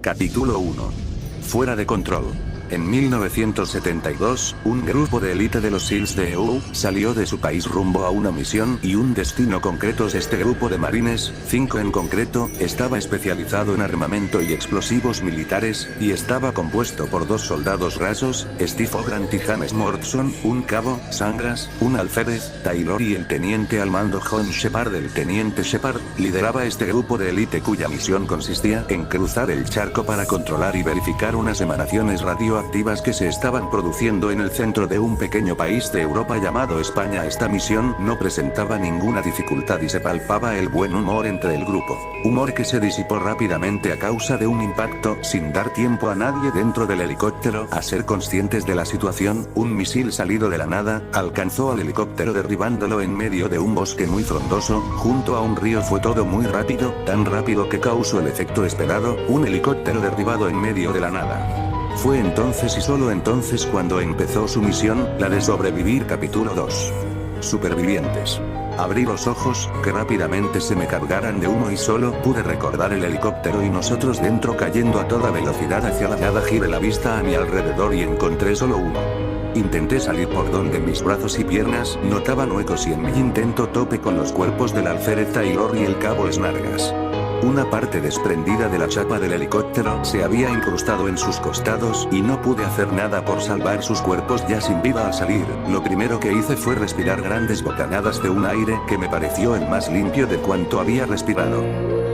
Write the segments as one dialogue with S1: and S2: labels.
S1: Capítulo 1. Fuera de control. En 1972, un grupo de élite de los SEALs de EU salió de su país rumbo a una misión y un destino concretos. Este grupo de marines, 5 en concreto, estaba especializado en armamento y explosivos militares, y estaba compuesto por 2 soldados rasos, Steve O'Grant y James Morrison, un cabo, Sangras, un alférez, Taylor y el teniente al mando John Shepard. El teniente Shepard lideraba este grupo de élite cuya misión consistía en cruzar el charco para controlar y verificar unas emanaciones radioactivas que se estaban produciendo en el centro de un pequeño país de Europa llamado España. Esta misión no presentaba ninguna dificultad y se palpaba el buen humor entre el grupo, humor que se disipó rápidamente a causa de un impacto. Sin dar tiempo a nadie dentro del helicóptero a ser conscientes de la situación, un misil salido de la nada alcanzó al helicóptero derribándolo en medio de un bosque muy frondoso, junto a un río. Fue todo muy rápido, tan rápido que causó el efecto esperado, un helicóptero derribado en medio de la nada. Fue entonces y solo entonces cuando empezó su misión, la de sobrevivir. Capítulo 2. Supervivientes. Abrí los ojos, que rápidamente se me cargaran de humo y solo pude recordar el helicóptero y nosotros dentro cayendo a toda velocidad hacia la nada. Giré la vista a mi alrededor y encontré solo uno. Intenté salir por donde mis brazos y piernas notaban huecos y en mi intento topé con los cuerpos del alférez Taylor y el cabo Snargas. Una parte desprendida de la chapa del helicóptero se había incrustado en sus costados y no pude hacer nada por salvar sus cuerpos ya sin vida. Al salir, lo primero que hice fue respirar grandes bocanadas de un aire que me pareció el más limpio de cuanto había respirado.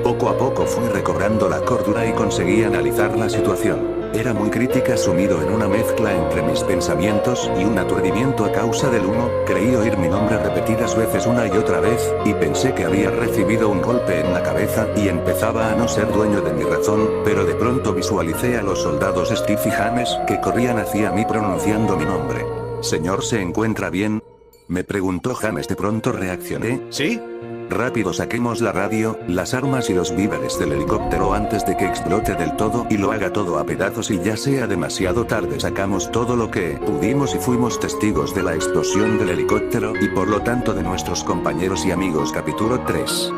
S1: Poco a poco fui recobrando la cordura y conseguí analizar la situación. Era muy crítica, sumido en una mezcla entre mis pensamientos y un aturdimiento a causa del humo. Creí oír mi nombre repetidas veces una y otra vez, y pensé que había recibido un golpe en la cabeza y empezaba a no ser dueño de mi razón, pero de pronto visualicé a los soldados Steve y James que corrían hacia mí pronunciando mi nombre. «Señor, ¿se encuentra bien?», me preguntó James. De pronto reaccioné. «¿Sí?». Rápido saquemos la radio, las armas y los víveres del helicóptero antes de que explote del todo y lo haga todo a pedazos y ya sea demasiado tarde. Sacamos todo lo que pudimos y fuimos testigos de la explosión del helicóptero y por lo tanto de nuestros compañeros y amigos. Capítulo 3.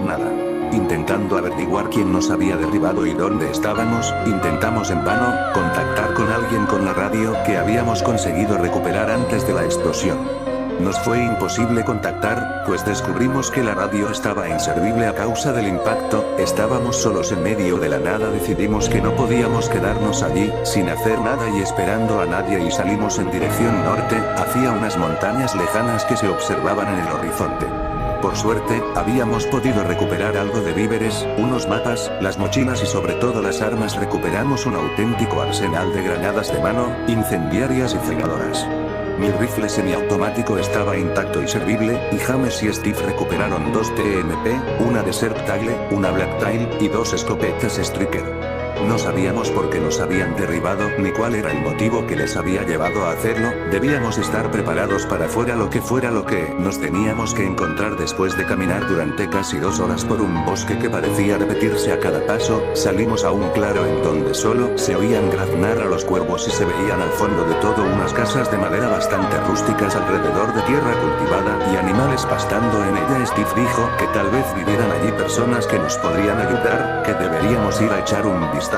S1: Nada. Intentando averiguar quién nos había derribado y dónde estábamos, intentamos en vano contactar con alguien con la radio que habíamos conseguido recuperar antes de la explosión. Nos fue imposible contactar, pues descubrimos que la radio estaba inservible a causa del impacto. Estábamos solos en medio de la nada. Decidimos que no podíamos quedarnos allí, sin hacer nada y esperando a nadie, y salimos en dirección norte, hacia unas montañas lejanas que se observaban en el horizonte. Por suerte, habíamos podido recuperar algo de víveres, unos mapas, las mochilas y sobre todo las armas. Recuperamos un auténtico arsenal de granadas de mano, incendiarias y cegadoras. Mi rifle semiautomático estaba intacto y servible, y James y Steve recuperaron 2 TMP, una Desert Eagle, una Blacktail, y 2 escopetas Striker. No sabíamos por qué nos habían derribado, ni cuál era el motivo que les había llevado a hacerlo. Debíamos estar preparados para fuera lo que nos teníamos que encontrar. Después de caminar durante casi 2 horas por un bosque que parecía repetirse a cada paso, salimos a un claro en donde solo se oían graznar a los cuervos y se veían al fondo de todo unas casas de madera bastante rústicas alrededor de tierra cultivada y animales pastando en ella. Steve dijo que tal vez vivieran allí personas que nos podrían ayudar, que deberíamos ir a echar un vistazo.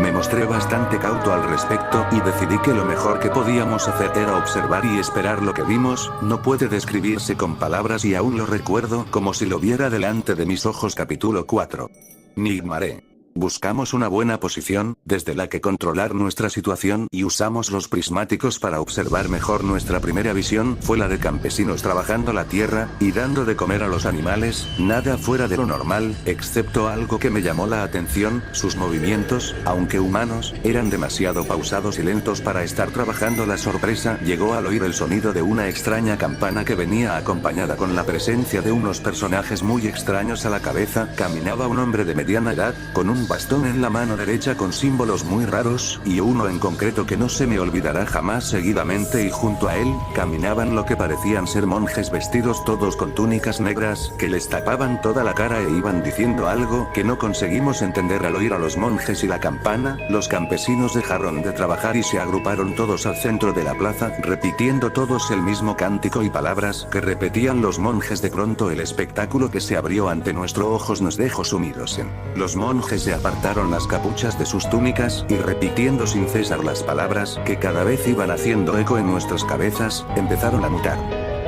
S1: Me mostré bastante cauto al respecto y decidí que lo mejor que podíamos hacer era observar y esperar. Lo que vimos no puede describirse con palabras y aún lo recuerdo como si lo viera delante de mis ojos. Capítulo 4. Nigmaré. Buscamos una buena posición, desde la que controlar nuestra situación, y usamos los prismáticos para observar mejor. Nuestra primera visión fue la de campesinos trabajando la tierra, y dando de comer a los animales. Nada fuera de lo normal, excepto algo que me llamó la atención: sus movimientos, aunque humanos, eran demasiado pausados y lentos para estar trabajando. La sorpresa llegó al oír el sonido de una extraña campana que venía acompañada con la presencia de unos personajes muy extraños. A la cabeza caminaba un hombre de mediana edad, con un bastón en la mano derecha con símbolos muy raros, y uno en concreto que no se me olvidará jamás. Seguidamente y junto a él, caminaban lo que parecían ser monjes vestidos todos con túnicas negras, que les tapaban toda la cara e iban diciendo algo que no conseguimos entender. Al oír a los monjes y la campana, los campesinos dejaron de trabajar y se agruparon todos al centro de la plaza, repitiendo todos el mismo cántico y palabras que repetían los monjes. De pronto el espectáculo que se abrió ante nuestros ojos nos dejó sumidos en los monjes se apartaron las capuchas de sus túnicas y repitiendo sin cesar las palabras que cada vez iban haciendo eco en nuestras cabezas, empezaron a mutar.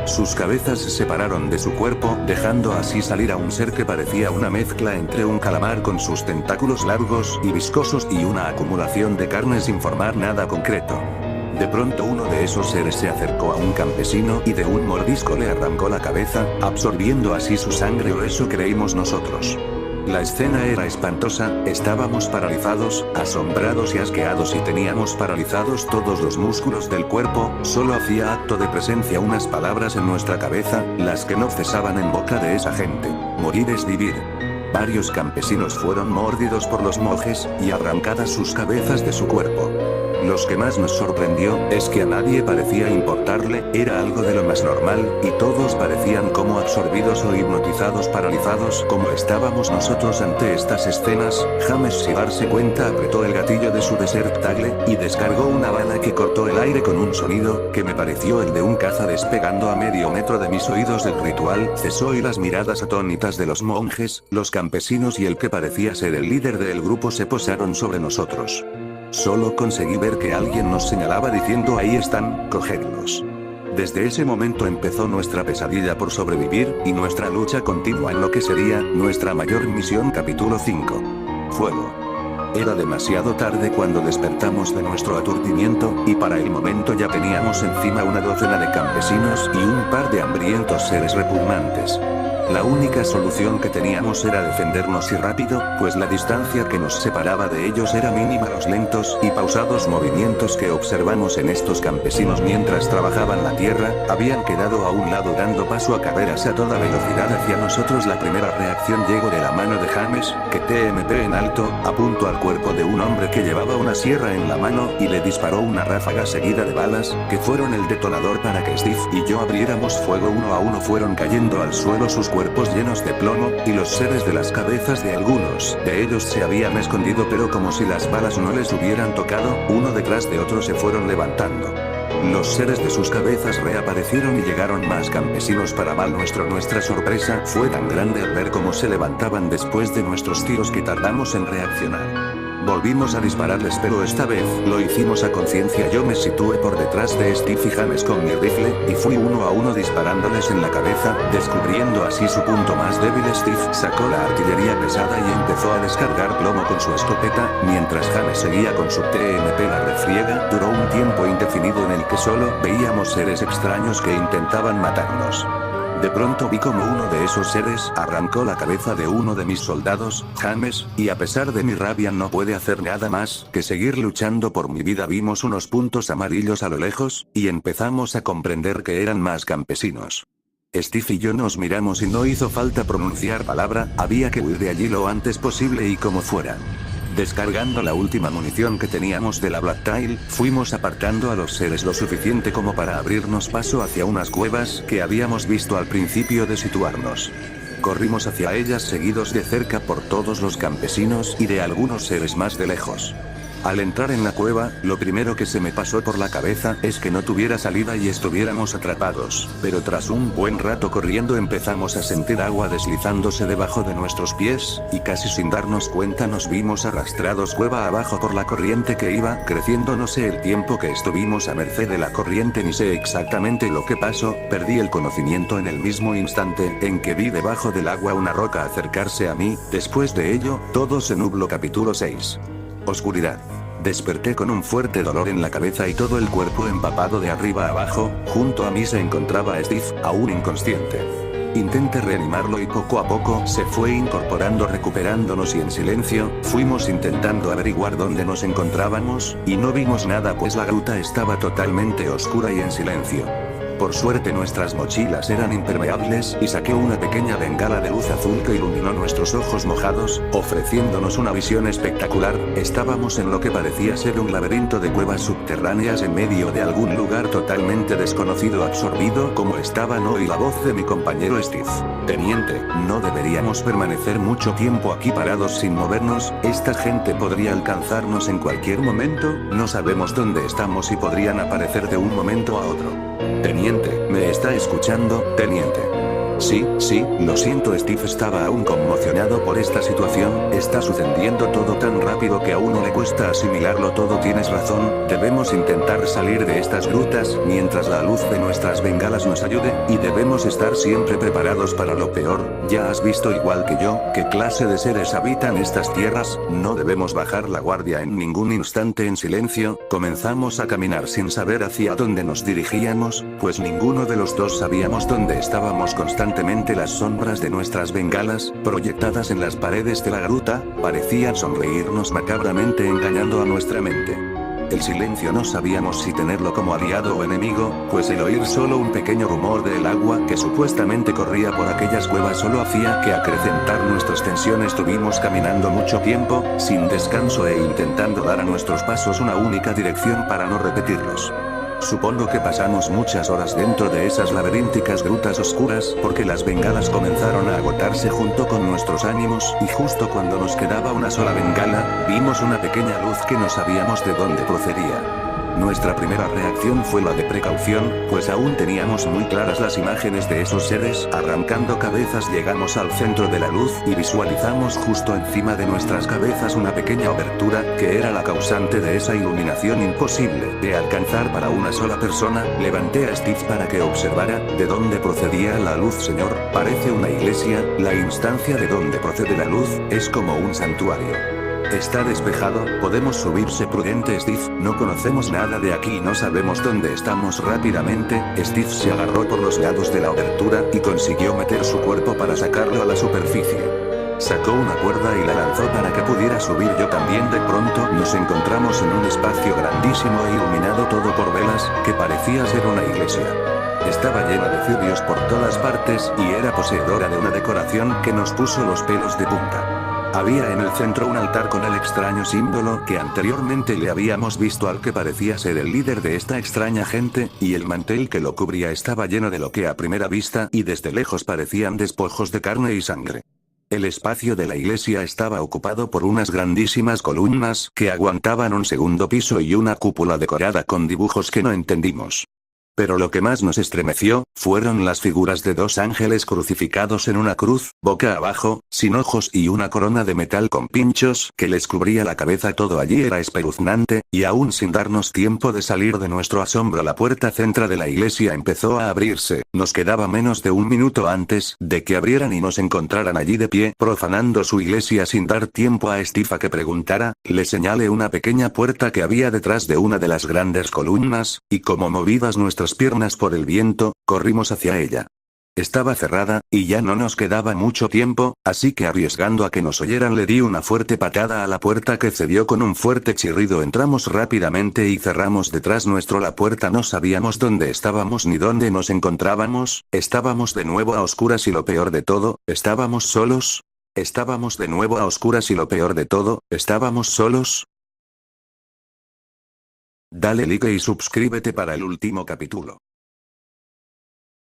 S1: Sus cabezas se separaron de su cuerpo, dejando así salir a un ser que parecía una mezcla entre un calamar con sus tentáculos largos y viscosos y una acumulación de carne sin formar nada concreto. De pronto uno de esos seres se acercó a un campesino y de un mordisco le arrancó la cabeza, absorbiendo así su sangre, o eso creímos nosotros. La escena era espantosa, estábamos paralizados, asombrados y asqueados y teníamos paralizados todos los músculos del cuerpo, solo hacía acto de presencia unas palabras en nuestra cabeza, las que no cesaban en boca de esa gente: morir es vivir. Varios campesinos fueron mordidos por los monjes, y arrancadas sus cabezas de su cuerpo. Lo que más nos sorprendió, es que a nadie parecía importarle, era algo de lo más normal, y todos parecían como absorbidos o hipnotizados, paralizados como estábamos nosotros ante estas escenas. James, sin darse cuenta, apretó el gatillo de su Desert Taggle, y descargó una bala que cortó el aire con un sonido, que me pareció el de un caza despegando a medio metro de mis oídos. El ritual cesó y las miradas atónitas de los monjes, los campesinos y el que parecía ser el líder del grupo se posaron sobre nosotros. Solo conseguí ver que alguien nos señalaba diciendo: ahí están, cogedlos. Desde ese momento empezó nuestra pesadilla por sobrevivir, y nuestra lucha continua en lo que sería nuestra mayor misión. Capítulo 5. Fuego. Era demasiado tarde cuando despertamos de nuestro aturdimiento, y para el momento ya teníamos encima una docena de campesinos y un par de hambrientos seres repugnantes. La única solución que teníamos era defendernos y rápido, pues la distancia que nos separaba de ellos era mínima. Los lentos y pausados movimientos que observamos en estos campesinos mientras trabajaban la tierra, habían quedado a un lado dando paso a carreras a toda velocidad hacia nosotros. La primera reacción llegó de la mano de James, que TMP en alto, apuntó al cuerpo de un hombre que llevaba una sierra en la mano, y le disparó una ráfaga seguida de balas, que fueron el detonador para que Steve y yo abriéramos fuego. Uno a uno fueron cayendo al suelo sus cuerpos llenos de plomo, y los seres de las cabezas de algunos de ellos se habían escondido, pero como si las balas no les hubieran tocado, uno detrás de otro se fueron levantando. Los seres de sus cabezas reaparecieron y llegaron más campesinos. Para mal nuestra sorpresa fue tan grande al ver cómo se levantaban después de nuestros tiros que tardamos en reaccionar. Volvimos a dispararles, pero esta vez lo hicimos a conciencia. Yo me situé por detrás de Steve y James con mi rifle, y fui uno a uno disparándoles en la cabeza, descubriendo así su punto más débil. Steve sacó la artillería pesada y empezó a descargar plomo con su escopeta, mientras James seguía con su TMP. La refriega duró un tiempo indefinido en el que solo veíamos seres extraños que intentaban matarnos. De pronto vi como uno de esos seres arrancó la cabeza de uno de mis soldados, James, y a pesar de mi rabia no pude hacer nada más que seguir luchando por mi vida. Vimos unos puntos amarillos a lo lejos, y empezamos a comprender que eran más campesinos. Steve y yo nos miramos y no hizo falta pronunciar palabra, había que huir de allí lo antes posible y como fuera. Descargando la última munición que teníamos de la Blacktail, fuimos apartando a los seres lo suficiente como para abrirnos paso hacia unas cuevas que habíamos visto al principio de situarnos. Corrimos hacia ellas seguidos de cerca por todos los campesinos y de algunos seres más de lejos. Al entrar en la cueva, lo primero que se me pasó por la cabeza es que no tuviera salida y estuviéramos atrapados, pero tras un buen rato corriendo empezamos a sentir agua deslizándose debajo de nuestros pies, y casi sin darnos cuenta nos vimos arrastrados cueva abajo por la corriente que iba creciendo. No sé el tiempo que estuvimos a merced de la corriente ni sé exactamente lo que pasó, perdí el conocimiento en el mismo instante en que vi debajo del agua una roca acercarse a mí. Después de ello, todo se nubló. Capítulo 6. Oscuridad. Desperté con un fuerte dolor en la cabeza y todo el cuerpo empapado de arriba a abajo. Junto a mí se encontraba Steve, aún inconsciente. Intenté reanimarlo y poco a poco se fue incorporando, recuperándonos, y en silencio fuimos intentando averiguar dónde nos encontrábamos, y no vimos nada pues la gruta estaba totalmente oscura y en silencio. Por suerte nuestras mochilas eran impermeables y saqué una pequeña bengala de luz azul que iluminó nuestros ojos mojados, ofreciéndonos una visión espectacular. Estábamos en lo que parecía ser un laberinto de cuevas subterráneas en medio de algún lugar totalmente desconocido. Absorbido como estaba, no oí la voz de mi compañero Steve. Teniente, no deberíamos permanecer mucho tiempo aquí parados sin movernos, esta gente podría alcanzarnos en cualquier momento, no sabemos dónde estamos y podrían aparecer de un momento a otro. Teniente, ¿me está escuchando, teniente? Sí, lo siento. Steve estaba aún conmocionado por esta situación, está sucediendo todo tan rápido que a uno le cuesta asimilarlo todo. Tienes razón, debemos intentar salir de estas grutas mientras la luz de nuestras bengalas nos ayude, y debemos estar siempre preparados para lo peor. Ya has visto igual que yo, qué clase de seres habitan estas tierras, no debemos bajar la guardia en ningún instante. En silencio, comenzamos a caminar sin saber hacia dónde nos dirigíamos, pues ninguno de los dos sabíamos dónde estábamos. Constantemente las sombras de nuestras bengalas, proyectadas en las paredes de la gruta, parecían sonreírnos macabramente, engañando a nuestra mente. El silencio no sabíamos si tenerlo como aliado o enemigo, pues el oír solo un pequeño rumor del agua que supuestamente corría por aquellas cuevas solo hacía que acrecentar nuestras tensiones. Estuvimos caminando mucho tiempo, sin descanso e intentando dar a nuestros pasos una única dirección para no repetirlos. Supongo que pasamos muchas horas dentro de esas laberínticas grutas oscuras, porque las bengalas comenzaron a agotarse junto con nuestros ánimos, y justo cuando nos quedaba una sola bengala, vimos una pequeña luz que no sabíamos de dónde procedía. Nuestra primera reacción fue la de precaución, pues aún teníamos muy claras las imágenes de esos seres arrancando cabezas. Llegamos al centro de la luz y visualizamos justo encima de nuestras cabezas una pequeña abertura, que era la causante de esa iluminación imposible de alcanzar para una sola persona. Levanté a Steve para que observara de dónde procedía la luz. Señor, parece una iglesia, la instancia de donde procede la luz es como un santuario. Está despejado, podemos subirse. Prudente Steve, no conocemos nada de aquí y no sabemos dónde estamos. Rápidamente, Steve se agarró por los lados de la abertura y consiguió meter su cuerpo para sacarlo a la superficie. Sacó una cuerda y la lanzó para que pudiera subir yo también. De pronto nos encontramos en un espacio grandísimo e iluminado todo por velas, que parecía ser una iglesia. Estaba llena de cirios por todas partes y era poseedora de una decoración que nos puso los pelos de punta. Había en el centro un altar con el extraño símbolo que anteriormente le habíamos visto al que parecía ser el líder de esta extraña gente, y el mantel que lo cubría estaba lleno de lo que a primera vista y desde lejos parecían despojos de carne y sangre. El espacio de la iglesia estaba ocupado por unas grandísimas columnas que aguantaban un segundo piso y una cúpula decorada con dibujos que no entendimos. Pero lo que más nos estremeció, fueron las figuras de dos ángeles crucificados en una cruz, boca abajo, sin ojos y una corona de metal con pinchos que les cubría la cabeza. Todo allí era espeluznante, y aún sin darnos tiempo de salir de nuestro asombro, la puerta central de la iglesia empezó a abrirse. Nos quedaba menos de un minuto antes de que abrieran y nos encontraran allí de pie, profanando su iglesia. Sin dar tiempo a Steve a que preguntara, le señalé una pequeña puerta que había detrás de una de las grandes columnas, y como movidas nuestras piernas por el viento, corrimos hacia ella. Estaba cerrada, y ya no nos quedaba mucho tiempo, así que arriesgando a que nos oyeran le di una fuerte patada a la puerta que cedió con un fuerte chirrido. Entramos rápidamente y cerramos detrás nuestro la puerta. No sabíamos dónde estábamos ni dónde nos encontrábamos, estábamos de nuevo a oscuras y lo peor de todo, estábamos solos. Estábamos de nuevo a oscuras y lo peor de todo, estábamos solos. Dale like y suscríbete para el último capítulo.